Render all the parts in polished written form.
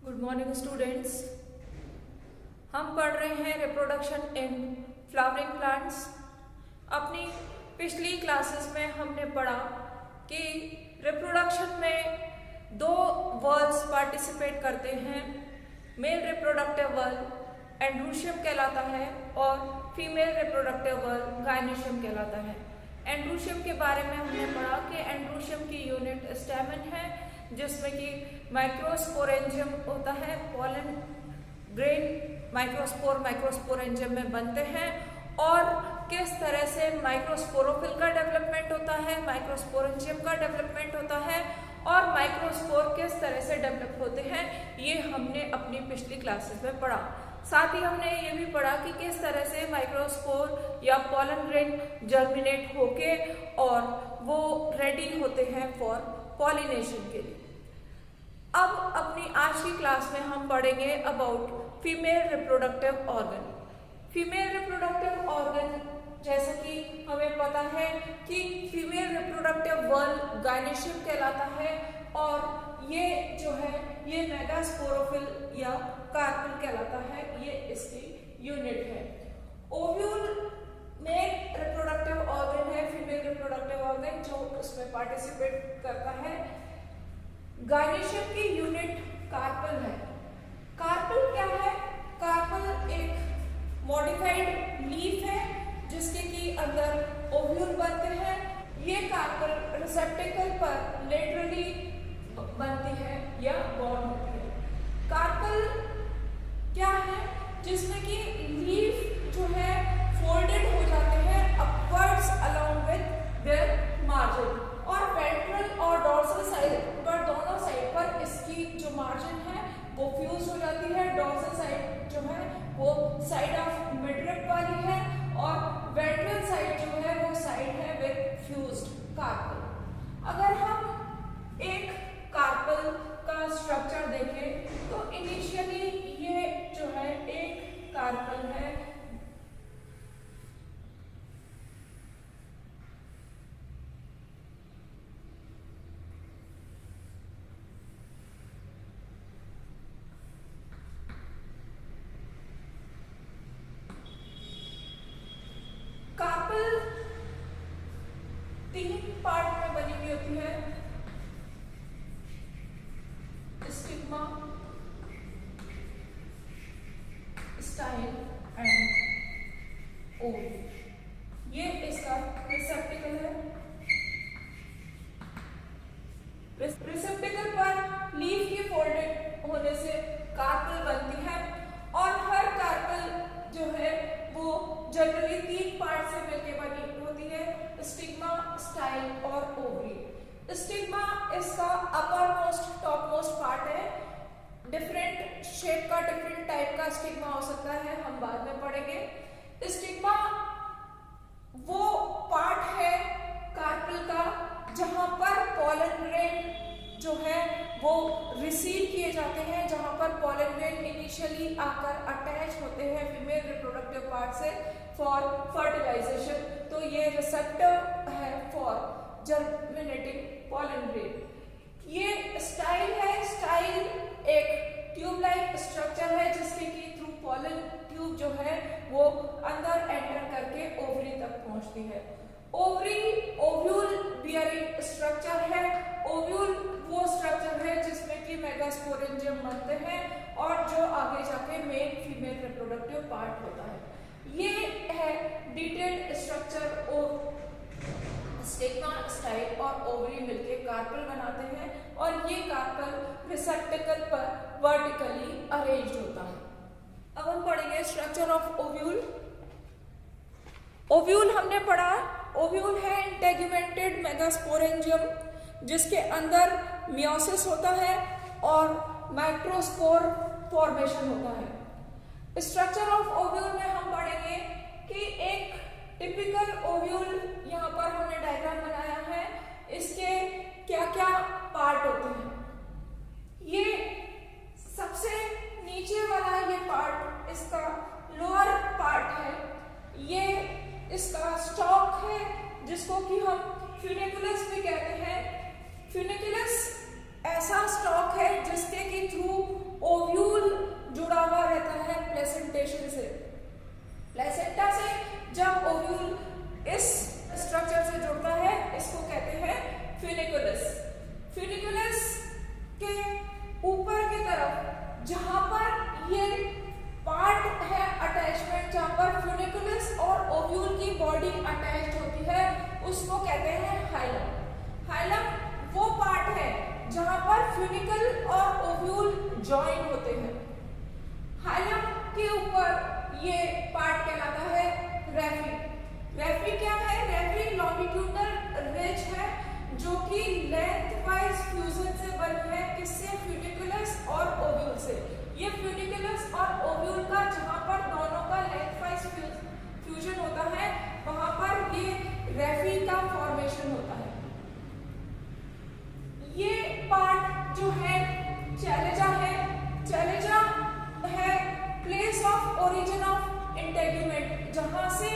Good morning students. हम पढ़ रहे हैं रिप्रोडक्शन इन फ्लावरिंग प्लांट्स। अपनी पिछली क्लासेस में हमने पढ़ा कि रिप्रोडक्शन में दो वर्ल्स पार्टिसिपेट करते हैं। मेल रिप्रोडक्टिव वर्ल एंड्रूशियम कहलाता है और फीमेल रिप्रोडक्टिव वर्ल गायनेशियम कहलाता है। एंड्रूशियम के बारे में हमने पढ़ा कि एंड्रूशियम की यूनिट स्टैमेन है, जिसमें कि माइक्रोस्पोरेंजियम होता है। पॉलन ग्रेन माइक्रोस्पोरेंजियम में बनते हैं और किस तरह से माइक्रोस्पोरोफिल का डेवलपमेंट होता है, माइक्रोस्पोरेंजियम का डेवलपमेंट होता है और माइक्रोस्पोर किस तरह से डेवलप होते हैं, ये हमने अपनी पिछली क्लासेस में पढ़ा। साथ ही हमने ये भी पढ़ा कि किस तरह से माइक्रोस्पोर या पॉलन ग्रेन जर्मिनेट होके और वो रेडी होते हैं फॉर पॉलिनेशन के लिए। अब अपनी आज की क्लास में हम पढ़ेंगे about female reproductive organ. Female reproductive organ जैसा कि हमें पता है कि फीमेल रिप्रोडक्टिव वर्ल गायनेशियम कहलाता है और ये जो है ये मेगास्पोरोफिल या कार्पेल कहलाता है, ये इसकी यूनिट है। ओव्यूल में रिप्रोडक्टिव ऑर्गन है, फीमेल रिप्रोडक्टिव ऑर्गन जो उसमें पार्टिसिपेट करता है। गायनेशियम की यूनिट कार्पेल है। कार्पेल क्या है? कार्पेल एक मॉडिफाइड लीफ है जिसके की अंदर ओव्यूल बनते हैं। ये कार्पेल रिसेप्टिकल पर लेटरली बनती है या बॉर्न होती है। कार्पेल क्या है? जिसमें कि लीफ जो है फोल्डेड हो जाते हैं upwards along with their margin और वेंट्रल और डॉर्सल साइड पर दोनों साइड पर इसकी जो मार्जिन है वो फ्यूज हो जाती है। डॉर्सल साइड जो है वो साइड ऑफ मिडरिप वाली है और वेंट्रल साइड जो है वो साइड है विद फ्यूज्ड कार्पेल। अगर हम एक कार्पेल का स्ट्रक्चर देखें तो इनिशियली ये जो है एक कार्पेल है। कार्पेल तीन पार्ट में बनी हुई होती है, स्टिग्मा, स्टाइल एंड ओवरी। ये इसका रिसेप्टिकल है। रिसेप्टिकल पर लीफ की फोल्डेड होने से कार्पेल बनती है और हर कार्पेल जो है वो जनरली तीन पार्ट से मिलकर बनी होती है, स्टिग्मा, स्टाइल और ओवरी। स्टिग्मा इसका upper most top most part है। डिफरेंट शेप का डिफरेंट टाइप का स्टिग्मा हो सकता है, हम बाद में पढ़ेंगे। स्टिग्मा वो पार्ट है कार्पेल का जहां पर पॉलन ग्रेन जो है वो रिसीव किए जाते हैं, जहां पर पॉलन ग्रेन इनिशियली आकर अटैच होते हैं फीमेल रिप्रोडक्टिव पार्ट से फॉर फर्टिलाइजेशन। तो ये रिसेप्टर है फॉर जर्मिनेटिंग पॉलन ग्रेन। ये स्टाइल है। स्टाइल एक ट्यूब लाइक स्ट्रक्चर है जिसके की थ्रू पॉलन ट्यूब जो है वो अंदर एंटर करके ओवरी तक पहुंचती है। ओवरी ओव्यूल बियरिंग स्ट्रक्चर है। ओव्यूल वो स्ट्रक्चर है जिसमें कि मेगास्पोरेंजियम बनते हैं और जो आगे जाके मेल फीमेल रिप्रोडक्टिव पार्ट होता है। ये है डिटेल्ड स्ट्रक्चर और स्टिग्मा, स्टाइल और ओवरी मिलके कार्पेल बनाते हैं और ये कार्पेल रिसेप्टिकल पर वर्टिकली अरेंज्ड होता है। अब हम पढ़ेंगे स्ट्रक्चर ऑफ ओव्यूल। ओव्यूल हमने पढ़ा, ओव्यूल है इंटेगुमेंटेड मेगास्पोरेंजियम जिसके अंदर मियोसिस होता है और माइक्रोस्पोर फॉर्मेशन होता है। स्ट्रक्चर ऑफ ओव्यूल में हम पढ़ेंगे कि एक टिपिकल ओव्यूल, यहाँ पर हमने डायग्राम बनाया है, इसके क्या क्या पार्ट होते हैं। ये सबसे नीचे वाला ये पार्ट इसका लोअर पार्ट है। ये इसका स्टॉक है जिसको कि हम फ्यूनिकुलस भी कहते हैं। फ्यूनिकुलस ऐसा स्टॉक है जिसके कि थ्रू ऊपर की तरफ जहां पर ये पार्ट है अटैचमेंट, जहां पर फ्यूनिकुलस और ओव्यूल की बॉडी अटैच्ड होती है, उसको कहते हैं हाइलम। हाइलम वो पार्ट है जहां पर फ्यूनिकल और ओव्यूल जॉइन होते हैं। हाइलम के ऊपर ये पार्ट कहलाता है रेफी। रेफी क्या है? रेफी लॉन्गिट्यूडनल रिज है जो कि लेंथ वाइज फ्यूजन से बनी है। किससे? फ्यूनिकुलस और ओव्यूल से। ये फ्यूनिकुलस और ओव्यूल का जहां पर दोनों का लेंथ वाइज फ्यूजन होता है, वहां पर ये रेफी का फॉर्मेशन होता है। ये पार्ट जो है चैलेजा है। चैलेजा है place of origin of integument, जहां से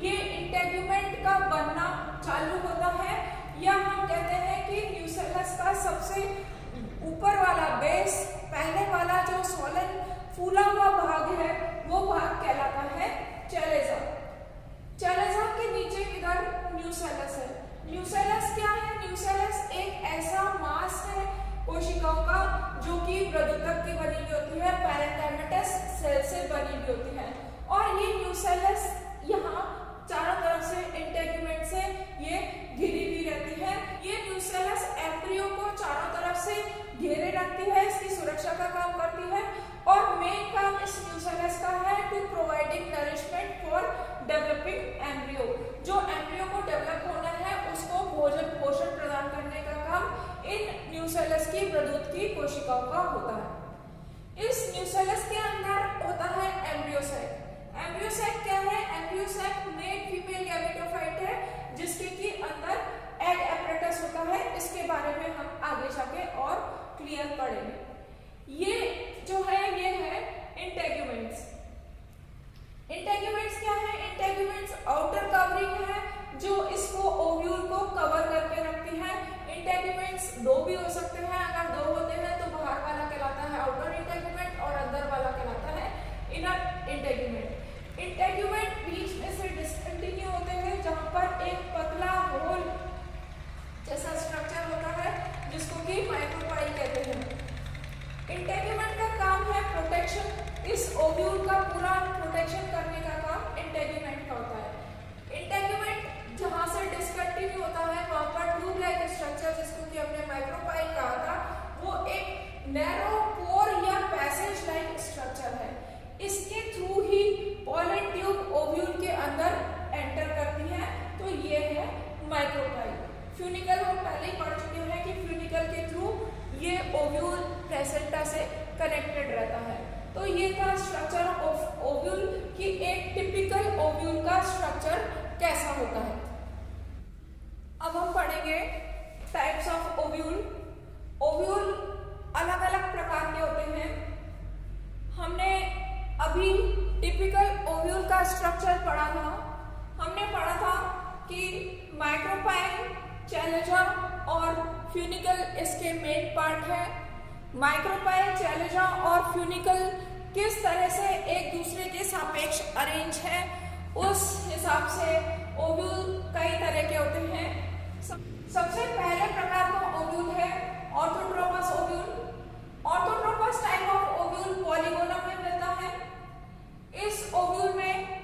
ये इंटेग्यूमेंट का बनना चालू होता है, या हम कहते हैं कि न्यूसेलस का सबसे ऊपर वाला बेस, पहले वाला जो सोलन फूला हुआ भाग है, वो भाग कहलाता है चैलेजा। चैलेजा के नीचे इधर न्यूसेलस है। न्यूसेलस क्या है? न्यूसेलस एक ऐसा मास है कोशिकाओं का जो कि प्रदूतक की बनी हुई होती है, पैरेंकाइमेटस सेल से बनी हुई होती है। और ये न्यूसेलस यहाँ चारों तरफ से इंटेग्यूमेंट से ये घिरी हुई रहती है। ये न्यूसेलस एम्ब्रियो को चारों तरफ से घेरे रखती है, इसकी सुरक्षा का काम करती है। और मेन काम इस न्यूसेलस का है to providing nourishment for developing embryo. जो एम्ब्रियो को डेवलप होना है उसको भोजन पोषण प्रदान करने का काम इन न्यूसेलस की प्रदूत की कोशिकाओं का होता है। इस न्यूसेलस के अंदर होता है एम्ब्रियोसाइट। एम्ब्रियोसाइट क्या है? एम्ब्रियोसाइट मेल फीमेल गैमेटोफाइट है जिसके की अंदर एग एपरेटस होता है। इसके बारे में हम आगे जाके और क्लियर पढ़ेंगे। ये जो है ये है इंटेग्यूमेंट्स। इंटेग्यूमेंट्स क्या है? इंटेग्यूमेंट्स आउटर कवरिंग है जो इसको ओव्यूल को कवर करके रखती है। इंटेग्यूमेंट्स दो भी हो सकते हैं। अगर दो होते हैं तो बाहर वाला कहलाता है आउटर इंटेग्यूमेंट और अंदर वाला कहलाता है इनर इंटेग्यूमेंट। इंटेग्यूमेंट बीच में से डिसकंटिन्यू होते हैं जहां पर एक पतला होल जैसा स्ट्रक्चर होता है जिसको कि माइक्रोपाइल कहते हैं। इंटेग्यूमेंट का काम है प्रोटेक्शन। इस ओव्यूल का पूरा प्रोटेक्शन करने का काम इंटेग्यूमेंट का होता है। इंटेग्यूमेंट जहां से डिसकंटिन्यू होता है वहां पर ट्यूब लाइक स्ट्रक्चर जिसको कि हमने माइक्रोपाइल कहा था, वो एक नैरो पोर या पैसेज लाइक स्ट्रक्चर है। इसके थ्रू ही पॉलन ट्यूब ओव्यूल के अंदर एंटर करती है, तो ये है माइक्रोपाइल। फ्यूनिकल हम पहले ही पढ़ चुके हैं कि फ्यूनिकल के थ्रू ये ओव्यूल प्लेसेंटा से कनेक्टेड रहता है। तो ये था स्ट्रक्चर ऑफ ओव्यूल कि एक टिपिकल ओव्यूल का स्ट्रक्चर कैसा होता है। अब हम पढ़ेंगे टाइप्स ऑफ ओव्यूल। ओव्यूल अलग अलग प्रकार के होते हैं। हमने अभी टिपिकल ओव्यूल का स्ट्रक्चर पढ़ा था। हमने पढ़ा था कि माइक्रोपाइल, चैलेजा और फ्यूनिकल इसके मेन पार्ट है। माइक्रोपाइल, चैलेजा और फ्यूनिकल किस तरह से एक दूसरे के सापेक्ष अरेंज है, उस हिसाब से ओव्यूल कई तरह के होते हैं। सबसे पहले प्रकार का ओव्यूल है orthotropous ovule. Orthotropous type of ovule polygonum में मिलता है। इस ओव्यूल में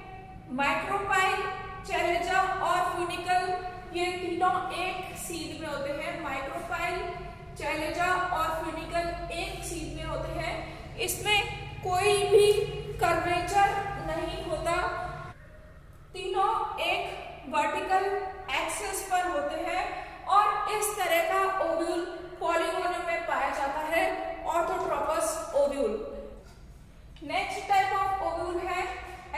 माइक्रोपाइल, चैलेजा और फ्यूनिकल ये तीनों एक सीड में होते हैं। माइक्रोपाइल, चैलेजा और फ्यूनिकल एक सीड में होते हैं। इसमें कोई भी कर्वेचर नहीं होता। तीनों एक वर्टिकल एक्सिस पर होते हैं और इस तरह का ओव्यूल पॉलीगोनम में पाया जाता है, orthotropous ovule. Next type of ovule है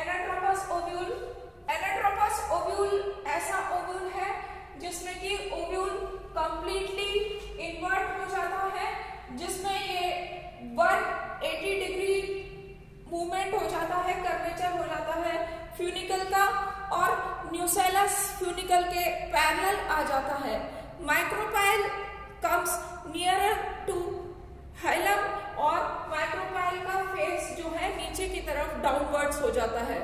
एनाट्रोपस ओव्यूल। एनाट्रोपस ओव्यूल ऐसा ओव्यूल है जिसमें कि ओव्यूल कंप्लीटली इन्वर्ट हो जाता है, जिसमें ये 180 डिग्री मूवमेंट हो जाता है, कर्वेचर हो जाता है फ्यूनिकल का, और न्यूसेलस फ्यूनिकल के पैरेलल आ जाता है। Micropyle comes nearer to hilum और माइक्रोपाइल का फेस जो है नीचे की तरफ डाउनवर्ड्स हो जाता है।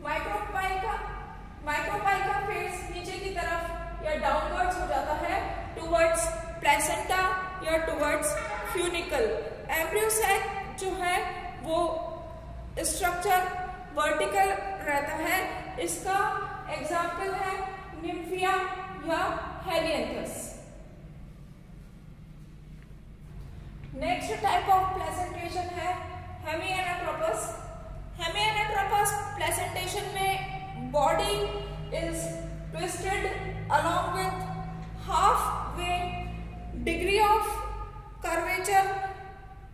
माइक्रोपाइल का फेस नीचे की तरफ या डाउनवर्ड्स हो जाता है टुवर्ड्स प्लेसेंटा या टुवर्ड्स फ्यूनिकल। एम्ब्रियो सैक जो है वो स्ट्रक्चर वर्टिकल रहता है। इसका एग्जाम्पल है निम्फिया या Helianthus. Next type of placentation है हेमिएनाट्रोपस। हेमिएनाट्रोपस प्लेसेंटेशन में body is twisted along with halfway degree of curvature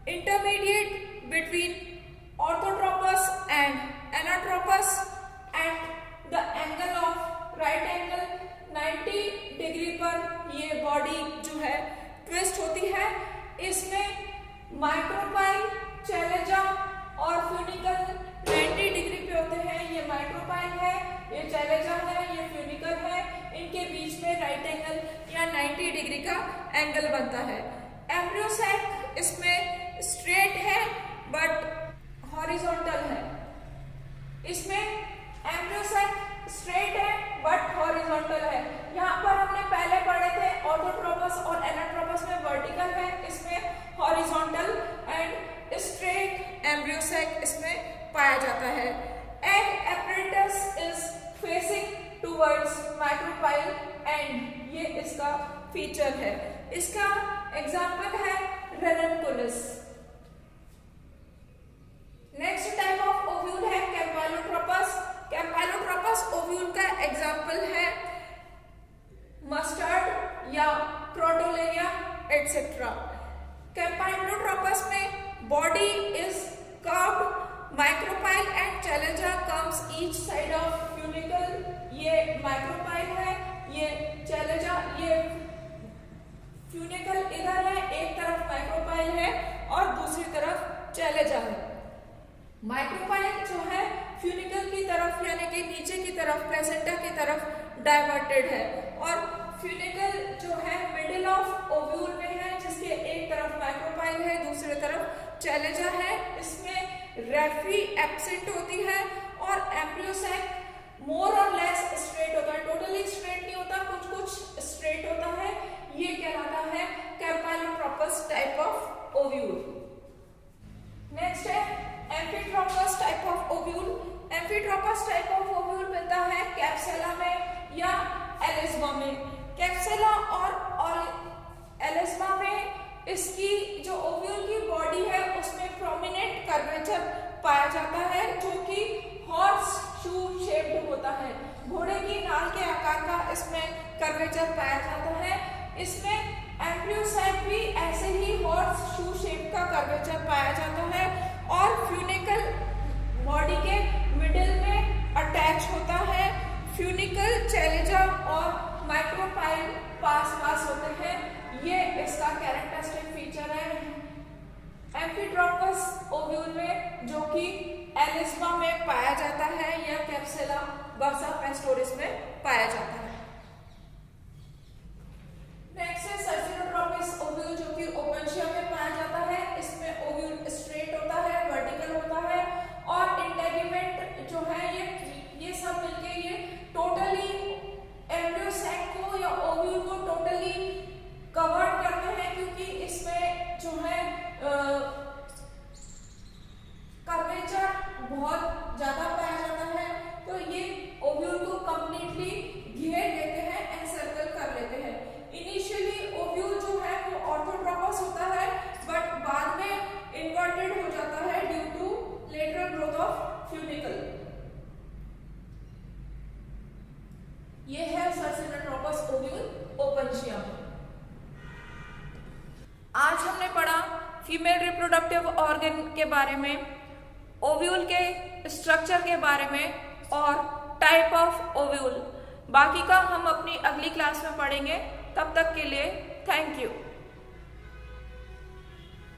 intermediate between orthotropous and anatropous and the angle of right angle 90 degree पर ये body जो है ट्विस्ट होती है। इसमें माइक्रोपाइल, चैलेजा और फ्यूनिकल 90 डिग्री पे होते हैं। ये माइक्रोपाइल है, ये चैलेजा है, ये फ्यूनिकल है। इनके बीच में राइट एंगल या 90 डिग्री का एंगल बनता है। एम्ब्रियो सैक इसमें स्ट्रेट है बट हॉरिजॉन्टल है। इसमें एम्ब्रियो सैक स्ट्रेट है बट हॉरिजॉन्टल है। यहाँ पर हमने पहले पढ़े थे ऑर्थोट्रोपस और एनाट्रोपस में वर्टिकल है, इसमें horizontal and straight embryo sac इसमें पाया जाता है। Egg apparatus is facing towards micropyle and ये इसका फीचर है। इसका एग्जाम्पल है ranunculus. Next type of ovule है कैम्पाइलोट्रोपस। कैम्पाइलोट्रोपस ओव्यूल का एग्जाम्पल है मस्टर्ड या क्रोटोलेरिया एटसेट्रा। कैम्पाइलोट्रोपस में body is curved, micropyle and chalaza comes each side of funicle. ये माइक्रोपाइल है, ये चैलेजा, ये फ्यूनिकल इधर है, एक तरफ माइक्रोपाइल है और दूसरी तरफ चैलेजा है। माइक्रोपाइल जो है फ्यूनिकल की तरफ यानी कि नीचे की तरफ प्लेसेंटा की तरफ डाइवर्टेड है और फ्यूनिकल जो है मिडिल ऑफ ओव्यूल में है, जिसके एक तरफ माइक्रोपाइल है, दूसरी तरफ चैलेजा है। इसमें रेफ्री एब्सेंट होती है और एम्ब्रियो सैक मोर और लेस स्ट्रेट होता है। टोटली स्ट्रेट नहीं होता, कुछ कुछ स्ट्रेट होता है। ये कहलाता है campylotropous type of ovule. Next है amphitropous type of ovule. Amphitropous type of ovule मिलता है कैप्सुला में या एलिस्मा में। कैप्सुला और एलिस्मा में इसकी जो ओव्यूल की बॉडी है उसमें प्रोमिनेंट कर्वेचर पाया जाता है जो कि हॉर्स शू शेप्ड होता है। घोड़े की नाल के आकार का इसमें कर्वेचर पाया जाता है। इसमें एम्ब्रियो सैक भी ऐसे ही हॉर्स शू शेप का कर्वेचर पाया जाता है और फ्यूनिकल बॉडी के मिडिल में अटैच होता है। फ्यूनिकल, चैलेजा और माइक्रोपाइल पास पास होते हैं। ये इसका कैरेक्टरिस्टिक फीचर है एम्फीट्रोपस ओव्यूल में, जो कि एलिस्मा में पाया जाता है या कैप्सुला बर्सा पेस्टोरिस में पाया जाता है। नेक्स्ट है सर्सिनोट्रोपिस ओव्यूल, जो कि ओपेंशिया में पाया जाता है। इसमें ओव्यूल स्ट्रेट होता है, वर्टिकल होता है और इंटेगुमेंट जो है ये सब मिलके ये टोटली एम्ब्रियो सैक को या ओव्यूल को टोटली कवर करते हैं, क्योंकि इसमें जो है कर्वेचर बहुत ज्यादा पाया जाता है। तो ये ओव्यूल को कंप्लीटली घेर लेते हैं, एनसर्कल कर लेते हैं। इनिशियली ओव्यूल जो है वो ऑर्थोट्रोपस होता है बट बाद में इन्वर्टेड हो जाता है due to lateral growth of funicle. ये है सर्सिनोट्रोपस ओव्यूल ओपेंशिया में। आज हमने पढ़ा फीमेल रिप्रोडक्टिव ऑर्गन के बारे में, ओव्यूल के स्ट्रक्चर के बारे में और टाइप ऑफ ओव्यूल। बाकी का हम अपनी अगली क्लास में पढ़ेंगे। तब तक के लिए थैंक यू।